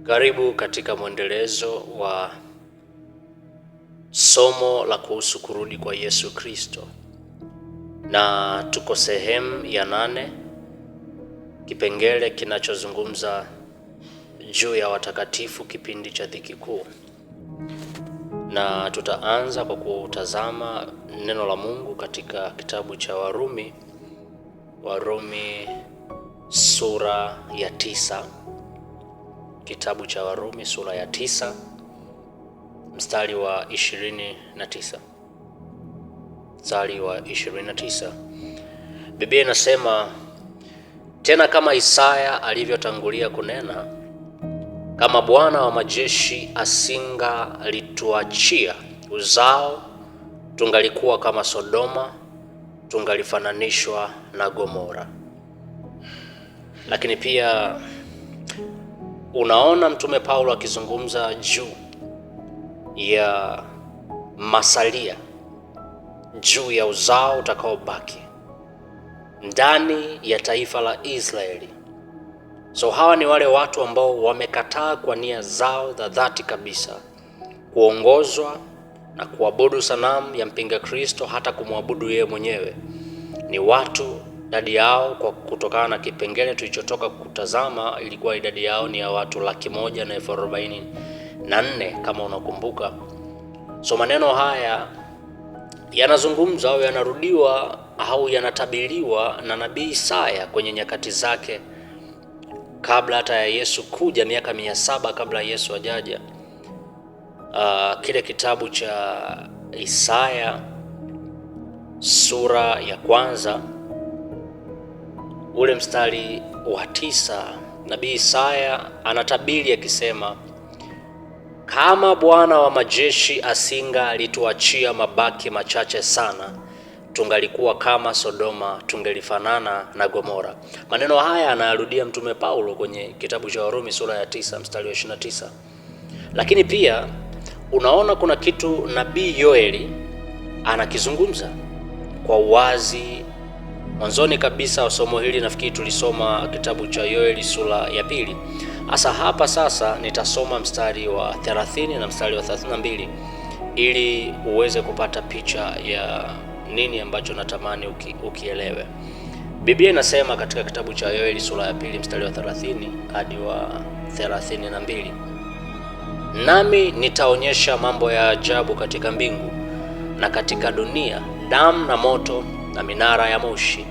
Karibu katika mwendelezo wa somo la kuhusu kurudi kwa Yesu Kristo, na tuko sehemu ya 8, kipengele kinachozungumza juu ya watakatifu kipindi cha dhiki kuu, na tutaanza kwa kutazama neno la Mungu katika kitabu cha Warumi sura ya 9. Kitabu cha Warumi sura ya 9 mstari wa 29. Mstari wa 29. Biblia inasema, tena kama Isaya alivyotangulia kunena, kama Bwana wa majeshi asingalituachia uzao, tungalikuwa kama Sodoma, tungalifananishwa na Gomora. Lakini pia unaona Mtume Paulo akizungumza juu ya masalia, juu ya uzao utakaobaki ndani ya taifa la Israeli. So hawa ni wale watu ambao wamekataa kwa nia zao za dhati kabisa kuongozwa na kuabudu sanamu ya mpinga Kristo, hata kumwabudu yeye mwenyewe. Ni watu, idadi yao kwa kutokana na kipengele tulichotoka kutazama, ilikuwa idadi yao ni ya watu 144,000 kama unakumbuka. So maneno haya yanazungumza au yanarudiwa au yanatabiriwa na nabii Isaya kwenye nyakati zake kabla hata ya Yesu kuja, miaka 700 kabla Yesu ajaja. Kile kitabu cha Isaya sura ya 1 ule mstari wa 9, nabii Isaya anatabiri akisema, kama Bwana wa majeshi asingalituachia mabaki machache sana, tungalikuwa kama Sodoma, tungelifanana na Gomora. Maneno haya anayarudia Mtume Paulo kwenye kitabu cha Warumi sura ya 9 mstari wa 29. Lakini pia unaona kuna kitu nabii Yoeli anakizungumza kwa uwazi. Mwanzoni kabisa wa somo hili nafikiri tulisoma kitabu cha Yoeli sura ya 2. Hasa hapa sasa nitasoma mstari wa 30 na mstari wa 32 ili uweze kupata picha ya nini ambacho natamani ukielewe. Biblia inasema katika kitabu cha Yoeli sura ya 2 mstari wa 30 hadi wa 32, nami nitaonyesha mambo ya ajabu katika mbingu na katika dunia, damu na moto na minara ya moshi.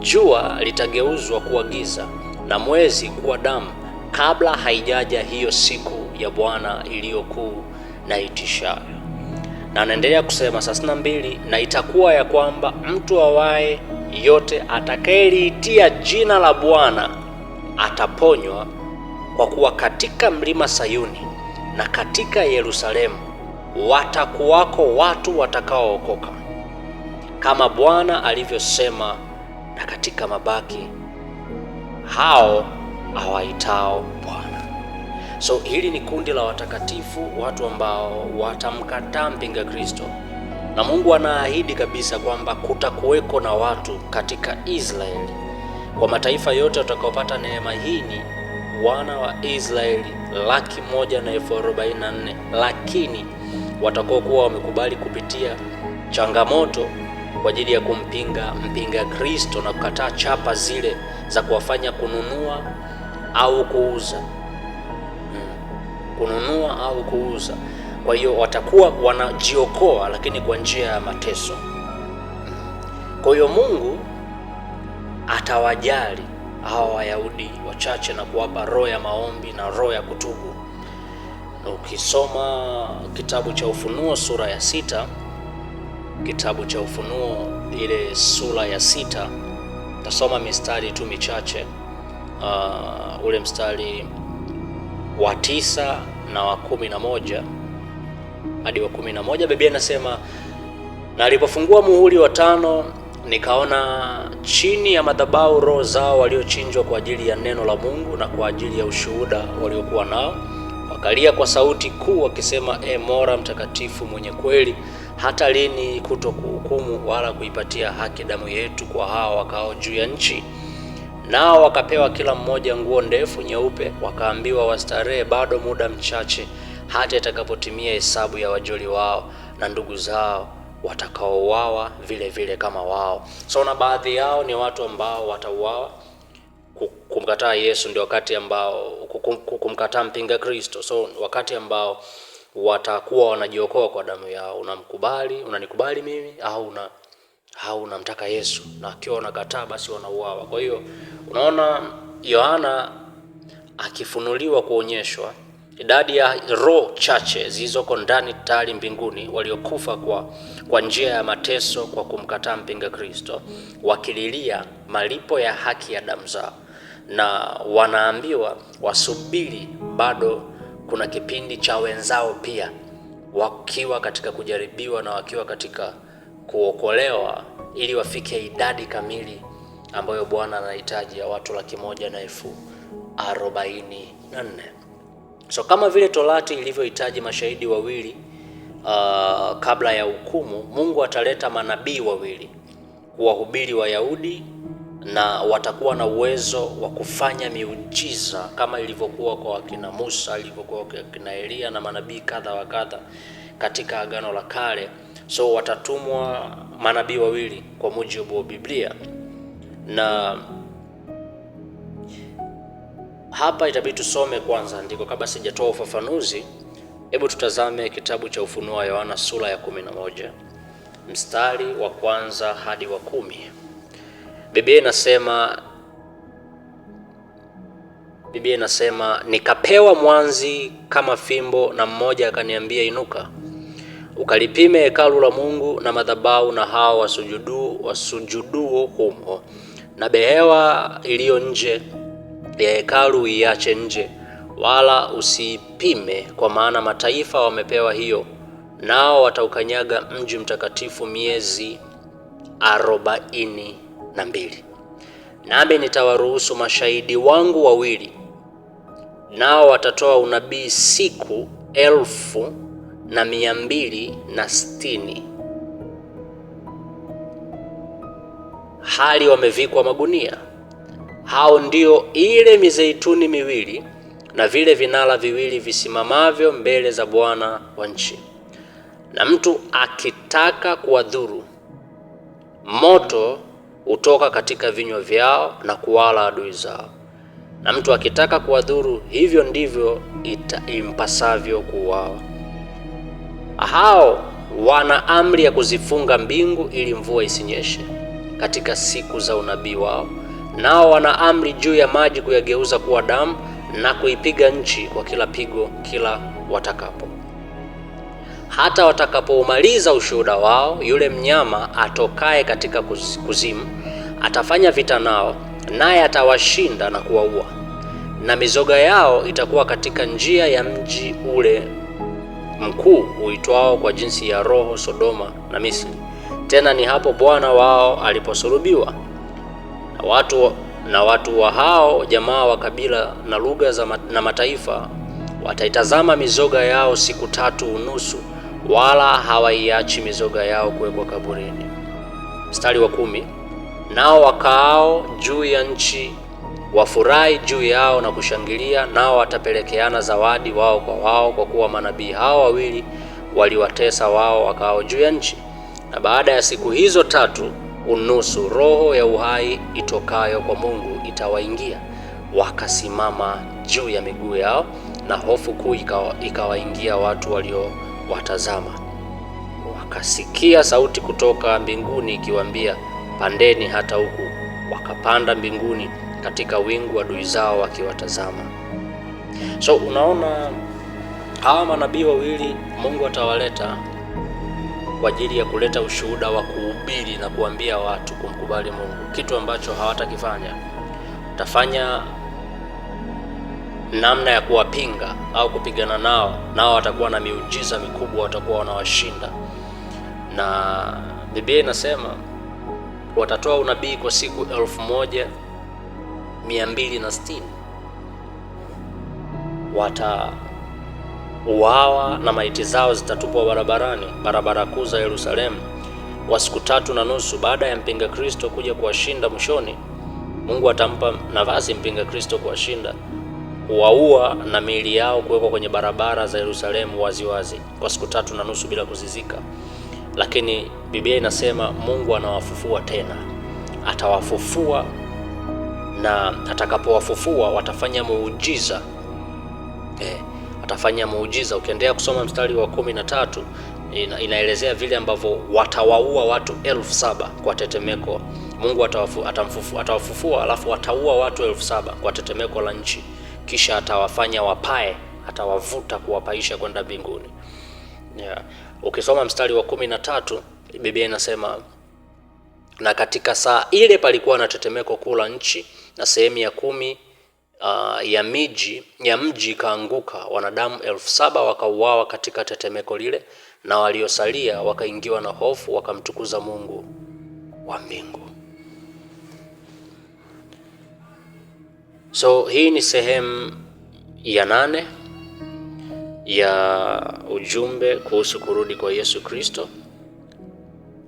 Jua litageuzwa kuwa giza na mwezi kuwa damu, kabla haijaja hiyo siku ya Bwana iliyokuu na itishayo. Na anaendelea kusema 32, na itakuwa ya kwamba mtu awaye yote atakayeliitia jina la Bwana ataponywa, kwa kuwa katika mlima Sayuni na katika Yerusalemu watakuwako watu watakaookoka, kama Bwana alivyosema, na katika mabaki hao awaitao Bwana. So hili ni kundi la watakatifu, watu ambao watamkataa mpinga Kristo, na Mungu anaahidi kabisa kwamba kutakuweko na watu katika Israeli. Kwa mataifa yote watakaopata neema hii ni wana wa Israeli 144,000, lakini watakaokuwa wamekubali kupitia changamoto kwa ajili ya mpinga Kristo na kukataa chapa zile za kuwafanya kununua au kuuza. Kwa hiyo watakuwa wanajiokoa, lakini kwa njia ya mateso. Kwa hiyo Mungu atawajali hawa Wayahudi wachache na kuwapa roho ya maombi na roho ya kutubu. Na ukisoma kitabu cha Ufunuo sura ya 6, kitabu cha Ufunuo ile sura ya 6, tasoma mistari tu michache. Ule mstari wa 9 na wa 11 hadi wa 11, Biblia inasema, na alipofungua muhuri wa 5, nikaona chini ya madhabahu roho zao waliochinjwa kwa ajili ya neno la Mungu na kwa ajili ya ushuhuda waliokuwa nao, wakalia kwa sauti kuu wakisema, Mola mtakatifu mwenye kweli, hata lini kutokuhukumu wala kuipatia haki damu yetu kwa hao wakao juu ya nchi? Nao wakapewa kila mmoja nguo ndefu nyeupe, wakaambiwa wastarehe bado muda mchache, hata itakapotimia hesabu ya wajoli wao na ndugu zao watakaouawa vile vile kama wao. So na baadhi yao ni watu ambao watauawa. Kumkataa Yesu ndio wakati ambao kumkataa mpinga Kristo. So wakati ambao watakuwa wanajiokoa kwa damu yao. Unanikubali mimi au unamtaka Yesu, na akiwa unakataa basi wanauawa. Kwa hiyo unaona Yohana akifunuliwa kuonyeshwa idadi ya roho chache zilizoko ndani tayari mbinguni waliokufa kwa njia ya mateso kwa kumkataa mpinga Kristo, wakililia malipo ya haki ya damu zao, na wanaambiwa wasubiri, bado kuna kipindi cha wenzao pia wakiwa katika kujaribiwa na wakiwa katika kuokolewa, ili wafike idadi kamili ambayo Bwana anahitaji ya watu 144,000. So kama vile Torati ilivyohitaji mashahidi wawili kabla ya hukumu, Mungu ataleta manabii wawili kuwahubiri Wayahudi, na watakuwa na uwezo wa kufanya miujiza kama ilivyokuwa kwa wakina Musa, ilivyokuwa kwa wakina Elia na manabii kadha wa kadha katika Agano la Kale. So watatumwa manabii wawili kwa mujibu wa Biblia. Na hapa itabidi tusome kwanza ndiko kabla sijatoa ufafanuzi. Hebu tutazame kitabu cha Ufunuo wa Yohana sura ya 11 mstari wa kwanza hadi wa 10. Biblia inasema nikapewa mwanzi kama fimbo, na mmoja akaniambia, inuka ukalipime hekalu la Mungu na madhabahu na hao wasujuduo humo, na behewa iliyo nje ya hekalu iache nje, wala usipime, kwa maana mataifa wamepewa hiyo, nao wataukanyaga mji mtakatifu miezi 42. Nami nitawaruhusu mashahidi wangu wawili, nao watatoa unabii siku 1260, hali wamevikwa magunia. Hao ndio ile mizeituni miwili na vile vinara viwili visimamavyo mbele za Bwana wa nchi. Na mtu akitaka kuwadhuru, moto utoka katika vinywa vyao na kuwala adui zao. Na mtu akitaka kuwadhuru, hivyo ndivyo impasavyo kuuawa. Hao wana amri ya kuzifunga mbingu ili mvua isinyeshe katika siku za unabii wao, nao wana amri juu ya maji kuyageuza kuwa damu, na kuipiga nchi kwa kila pigo kila watakapo. Hata watakapoumaliza ushuhuda wao, yule mnyama atokaye katika kuzimu atafanya vita nao, naye atawashinda na kuwaua. Na mizoga yao itakuwa katika njia ya mji ule mkuu uitwao kwa jinsi ya roho Sodoma na Misri. Tena ni hapo Bwana wao aliposulubiwa. Na watu wa hao jamaa wa kabila na lugha na mataifa wataitazama mizoga yao siku 3 wala hawaiachi mizoga yao kuwekwa kaburini. Mstari wa 10. Nao wakaao juu ya nchi wafurahi juu yao na kushangilia, nao watapelekeana zawadi wao kwa wao, kwa kuwa manabii hao wawili waliwatesa wao wakaao juu ya nchi. Na baada ya siku hizo 3 roho ya uhai itokayo kwa Mungu itawaingia, wakasimama juu ya miguu yao, na hofu kuu ikawaingia watu waliowatazama. Wakasikia sauti kutoka mbinguni ikiwaambia, pandeni hata huku. Wakapanda mbinguni katika wingu adui zao wakiwatazama. So unaona hawa manabii wawili Mungu atawaleta kwa ajili ya kuleta ushuhuda wa kuhubiri na kuambia watu kumkubali Mungu, kitu ambacho hawatakifanya. Utafanya namna ya kuwapinga au kupigana nao watakuwa na miujiza mikubwa, watakuwa wanawashinda. Na Biblia inasema watatoa unabii kwa siku 1260. Watauawa na maiti zao zitatupwa barabara kuu za Yerusalemu kwa siku 3.5 baada ya mpinga Kristo kuja kuwashinda mwishoni. Mungu atampa nafasi mpinga Kristo kuwashinda, kuwaua na miili yao kuwekwa kwenye barabara za Yerusalemu waziwazi kwa siku 3.5 bila kuzizika. Lakini Biblia inasema Mungu anawafufua tena, atawafufua, na atakapowafufua watafanya muujiza. Atafanya muujiza. Ukiendelea kusoma mstari wa 13 inaelezea vile ambavyo watawaua watu 7,000 kwa tetemeko. Mungu atawafufua, alafu wataua watu 7,000 kwa tetemeko la nchi, kisha atawafanya wapae, atawavuta kuwapaisha kwenda mbinguni. Ukisoma mstari wa 13 Biblia inasema, na katika saa ile palikuwa na tetemeko kuu la nchi, na sehemu ya 10 ya mji ikaanguka, wanadamu 7,000 wakauawa katika tetemeko lile, na waliosalia wakaingiwa na hofu, wakamtukuza Mungu wa mbingu. So hii ni sehemu ya 8 ya ujumbe kuhusu kurudi kwa Yesu Kristo.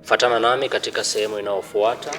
Fatana nami katika sehemu inayofuata.